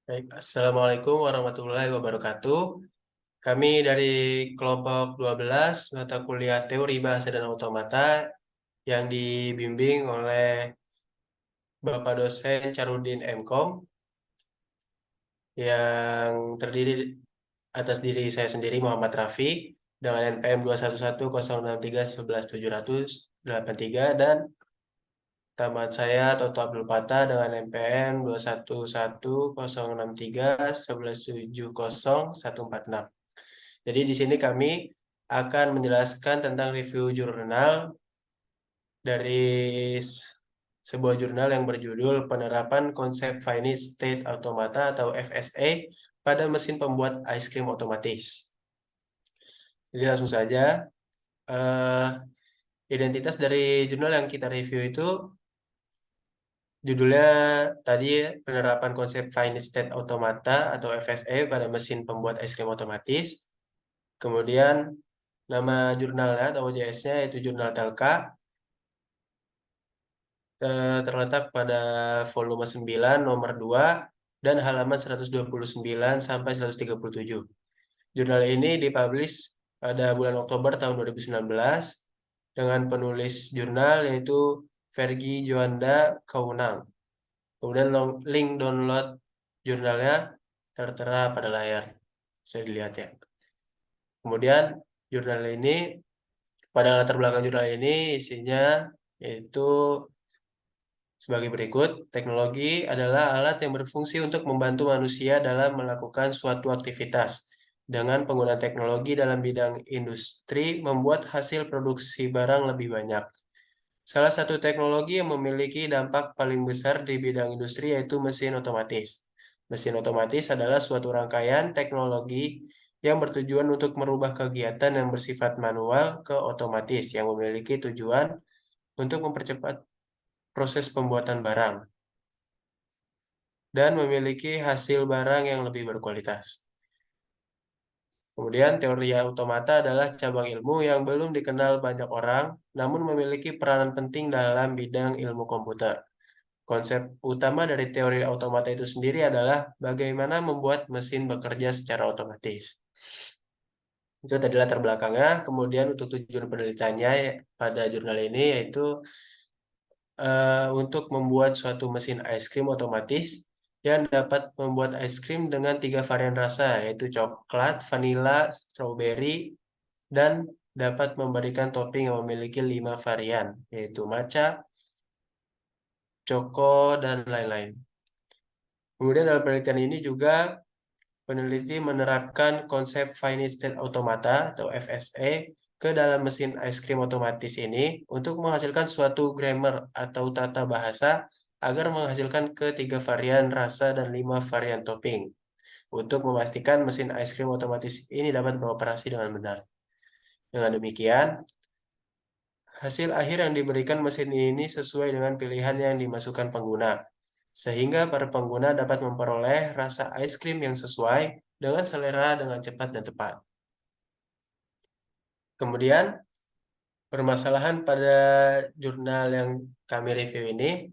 Baik, Assalamualaikum warahmatullahi wabarakatuh. Kami dari kelompok 12 mata kuliah Teori Bahasa dan Otomata yang dibimbing oleh Bapak dosen Charudin MKom yang terdiri atas diri saya sendiri Muhammad Rafi dengan NPM 21106311783 dan tamat saya Toto Abdul Patah dengan NPM 2110631177014. Jadi di sini kami akan menjelaskan tentang review jurnal dari sebuah jurnal yang berjudul Penerapan Konsep Finite State Automata atau FSA pada mesin pembuat ice cream otomatis. Jadi langsung saja, eh, identitas dari jurnal yang kita review itu judulnya tadi Penerapan Konsep Finite State Automata atau FSA pada mesin pembuat ice cream otomatis. Kemudian nama jurnalnya atau OJS-nya yaitu Jurnal Telka, terletak pada volume 9 nomor 2 dan halaman 129 sampai 137. Jurnal ini dipublish pada bulan Oktober tahun 2019 dengan penulis jurnal yaitu Fergie Joanda Kaunang. Kemudian link download jurnalnya tertera pada layar. Bisa dilihat ya. Kemudian jurnal ini, pada latar belakang jurnal ini isinya yaitu sebagai berikut. Teknologi adalah alat yang berfungsi untuk membantu manusia dalam melakukan suatu aktivitas. Dengan penggunaan teknologi dalam bidang industri membuat hasil produksi barang lebih banyak. Salah satu teknologi yang memiliki dampak paling besar di bidang industri yaitu mesin otomatis. Mesin otomatis adalah suatu rangkaian teknologi yang bertujuan untuk merubah kegiatan yang bersifat manual ke otomatis yang memiliki tujuan untuk mempercepat proses pembuatan barang dan memiliki hasil barang yang lebih berkualitas. Kemudian teori automata adalah cabang ilmu yang belum dikenal banyak orang, namun memiliki peranan penting dalam bidang ilmu komputer. Konsep utama dari teori automata itu sendiri adalah bagaimana membuat mesin bekerja secara otomatis. Itu tadi latar belakangnya. Kemudian untuk tujuan penelitiannya pada jurnal ini yaitu untuk membuat suatu mesin ice cream otomatis yang dapat membuat ice cream dengan 3 varian rasa, yaitu coklat, vanila, strawberry, dan dapat memberikan topping yang memiliki 5 varian, yaitu matcha, choco, dan lain-lain. Kemudian dalam penelitian ini juga peneliti menerapkan konsep Finite State Automata atau FSA ke dalam mesin ice cream otomatis ini untuk menghasilkan suatu grammar atau tata bahasa agar menghasilkan ketiga varian rasa dan 5 varian topping untuk memastikan mesin ice cream otomatis ini dapat beroperasi dengan benar. Dengan demikian, hasil akhir yang diberikan mesin ini sesuai dengan pilihan yang dimasukkan pengguna, sehingga para pengguna dapat memperoleh rasa ice cream yang sesuai dengan selera dengan cepat dan tepat. Kemudian, permasalahan pada jurnal yang kami review ini,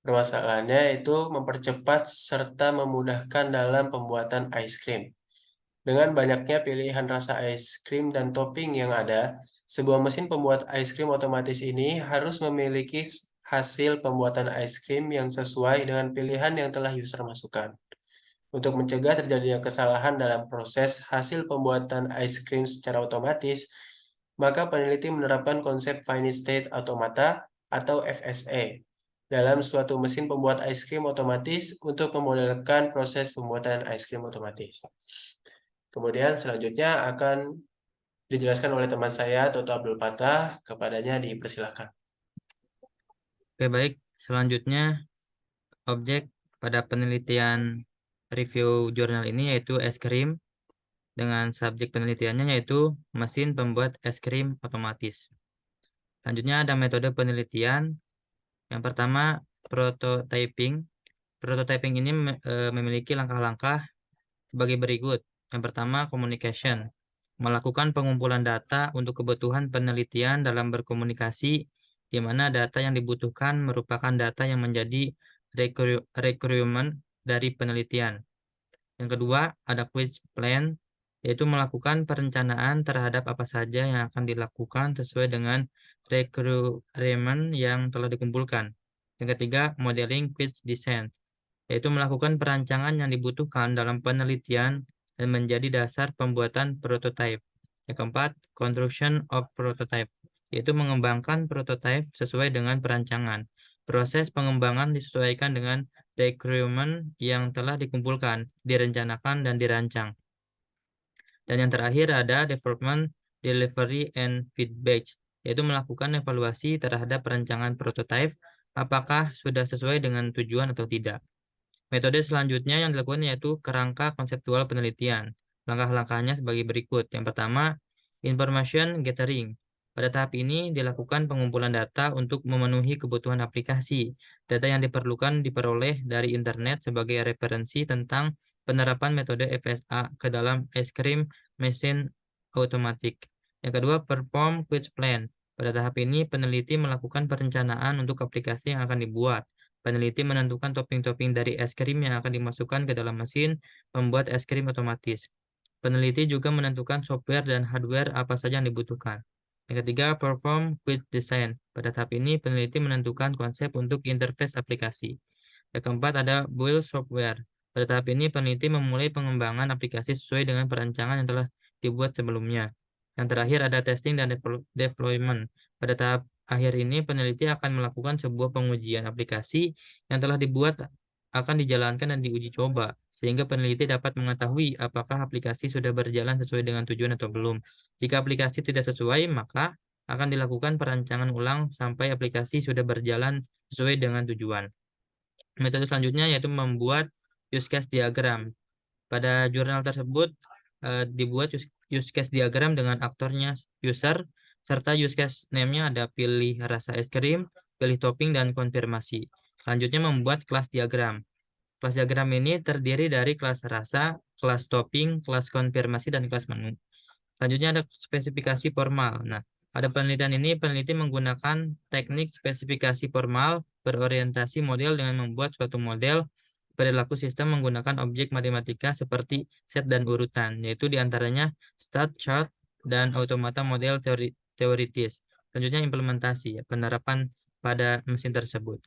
permasalahannya itu mempercepat serta memudahkan dalam pembuatan ice cream. Dengan banyaknya pilihan rasa ice cream dan topping yang ada, sebuah mesin pembuat ice cream otomatis ini harus memiliki hasil pembuatan ice cream yang sesuai dengan pilihan yang telah user masukkan. Untuk mencegah terjadinya kesalahan dalam proses hasil pembuatan ice cream secara otomatis, maka peneliti menerapkan konsep Finite State Automata atau FSA dalam suatu mesin pembuat ice cream otomatis untuk memodelkan proses pembuatan ice cream otomatis. Kemudian selanjutnya akan dijelaskan oleh teman saya, Toto Abdul Patah. Kepadanya dipersilakan. Oke, baik. Selanjutnya, objek pada penelitian review jurnal ini yaitu es krim dengan subjek penelitiannya yaitu mesin pembuat es krim otomatis. Selanjutnya ada metode penelitian. Yang pertama, prototyping. Prototyping ini memiliki langkah-langkah sebagai berikut. Yang pertama, communication. Melakukan pengumpulan data untuk kebutuhan penelitian dalam berkomunikasi, di mana data yang dibutuhkan merupakan data yang menjadi requirement dari penelitian. Yang kedua, ada quiz plan, yaitu melakukan perencanaan terhadap apa saja yang akan dilakukan sesuai dengan requirement yang telah dikumpulkan. Yang ketiga, modeling quiz design, yaitu melakukan perancangan yang dibutuhkan dalam penelitian dan menjadi dasar pembuatan prototipe. Yang keempat, construction of prototype, yaitu mengembangkan prototipe sesuai dengan perancangan. Proses pengembangan disesuaikan dengan requirement yang telah dikumpulkan, direncanakan, dan dirancang. Dan yang terakhir ada development, delivery, and feedback, yaitu melakukan evaluasi terhadap perancangan prototipe, apakah sudah sesuai dengan tujuan atau tidak. Metode selanjutnya yang dilakukan yaitu kerangka konseptual penelitian. Langkah-langkahnya sebagai berikut. Yang pertama, information gathering. Pada tahap ini dilakukan pengumpulan data untuk memenuhi kebutuhan aplikasi. Data yang diperlukan diperoleh dari internet sebagai referensi tentang penerapan metode FSA ke dalam es krim mesin otomatik. Yang kedua, perform quiz plan. Pada tahap ini, peneliti melakukan perencanaan untuk aplikasi yang akan dibuat. Peneliti menentukan topping-topping dari es krim yang akan dimasukkan ke dalam mesin membuat es krim otomatis. Peneliti juga menentukan software dan hardware apa saja yang dibutuhkan. Yang ketiga, perform quiz design. Pada tahap ini, peneliti menentukan konsep untuk interface aplikasi. Yang keempat, ada build software. Pada tahap ini, peneliti memulai pengembangan aplikasi sesuai dengan perancangan yang telah dibuat sebelumnya. Yang terakhir, ada testing dan deployment. Pada tahap akhir ini, peneliti akan melakukan sebuah pengujian aplikasi yang telah dibuat akan dijalankan dan diuji coba, sehingga peneliti dapat mengetahui apakah aplikasi sudah berjalan sesuai dengan tujuan atau belum. Jika aplikasi tidak sesuai, maka akan dilakukan perancangan ulang sampai aplikasi sudah berjalan sesuai dengan tujuan. Metode selanjutnya yaitu membuat use case diagram. Pada jurnal tersebut dibuat use case diagram dengan aktornya user, serta use case name-nya ada pilih rasa es krim, pilih topping, dan konfirmasi. Selanjutnya membuat kelas diagram. Kelas diagram ini terdiri dari kelas rasa, kelas topping, kelas konfirmasi, dan kelas menu. Selanjutnya ada spesifikasi formal. Nah, pada penelitian ini peneliti menggunakan teknik spesifikasi formal berorientasi model dengan membuat suatu model perilaku sistem menggunakan objek matematika seperti set dan urutan, yaitu diantaranya stat, chart, dan automata model teoritis. Selanjutnya implementasi, penerapan pada mesin tersebut.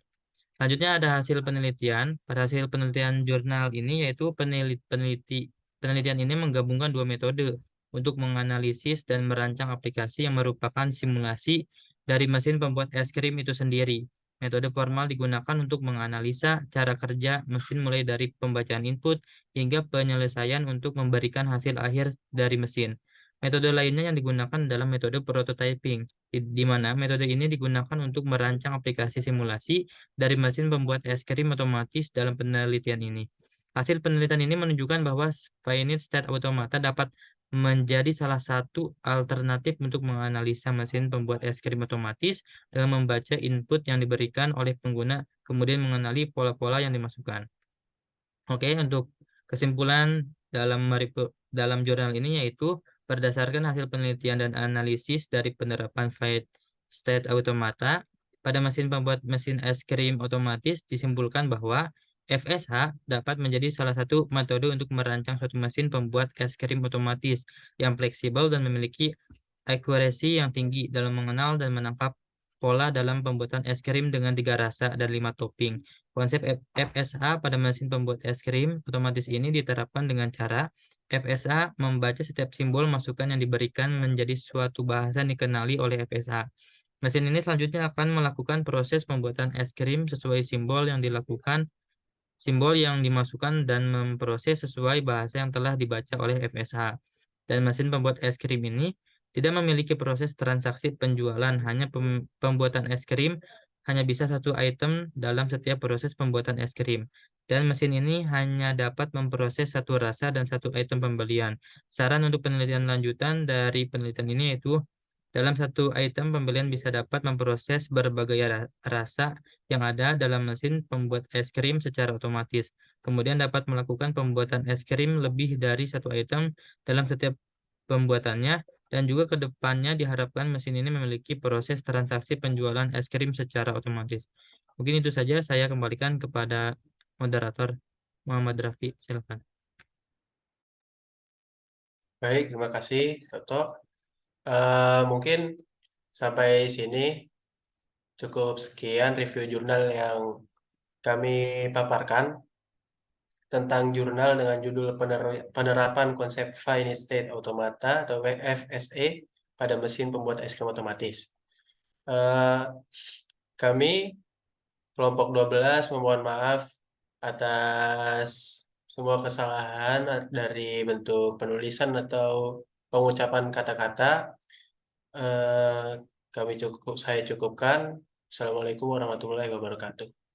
Selanjutnya ada hasil penelitian. Pada hasil penelitian jurnal ini yaitu penelitian ini menggabungkan dua metode untuk menganalisis dan merancang aplikasi yang merupakan simulasi dari mesin pembuat es krim itu sendiri. Metode formal digunakan untuk menganalisa cara kerja mesin mulai dari pembacaan input hingga penyelesaian untuk memberikan hasil akhir dari mesin. Metode lainnya yang digunakan adalah metode prototyping, di mana metode ini digunakan untuk merancang aplikasi simulasi dari mesin pembuat es krim otomatis dalam penelitian ini. Hasil penelitian ini menunjukkan bahwa finite state automata dapat menjadi salah satu alternatif untuk menganalisa mesin pembuat es krim otomatis dengan membaca input yang diberikan oleh pengguna, kemudian mengenali pola-pola yang dimasukkan. Oke, untuk kesimpulan dalam jurnal ini yaitu berdasarkan hasil penelitian dan analisis dari penerapan Fate State Automata pada mesin pembuat mesin es krim otomatis disimpulkan bahwa FSH dapat menjadi salah satu metode untuk merancang suatu mesin pembuat es krim otomatis yang fleksibel dan memiliki accuracy yang tinggi dalam mengenal dan menangkap pola dalam pembuatan es krim dengan 3 rasa dan 5 topping. Konsep FSA pada mesin pembuat es krim otomatis ini diterapkan dengan cara FSA membaca setiap simbol masukan yang diberikan menjadi suatu bahasa yang dikenali oleh FSA. Mesin ini selanjutnya akan melakukan proses pembuatan es krim sesuai simbol yang dimasukkan dan memproses sesuai bahasa yang telah dibaca oleh FSA. Dan mesin pembuat es krim ini tidak memiliki proses transaksi penjualan, hanya pembuatan es krim hanya bisa satu item dalam setiap proses pembuatan es krim. Dan mesin ini hanya dapat memproses satu rasa dan satu item pembelian. Saran untuk penelitian lanjutan dari penelitian ini yaitu dalam satu item pembelian bisa dapat memproses berbagai rasa yang ada dalam mesin pembuat es krim secara otomatis. Kemudian dapat melakukan pembuatan es krim lebih dari satu item dalam setiap pembuatannya, dan juga ke depannya diharapkan mesin ini memiliki proses transaksi penjualan es krim secara otomatis. Mungkin itu saja, saya kembalikan kepada moderator Muhammad Rafi, silakan. Baik, terima kasih, Toto. Mungkin sampai sini cukup sekian review jurnal yang kami paparkan tentang jurnal dengan judul Penerapan Konsep Finite State Automata atau WFSA pada mesin pembuat es krim otomatis. Eh, Kami kelompok 12 memohon maaf atas semua kesalahan dari bentuk penulisan atau pengucapan kata-kata. Eh, Saya cukupkan. Assalamualaikum warahmatullahi wabarakatuh.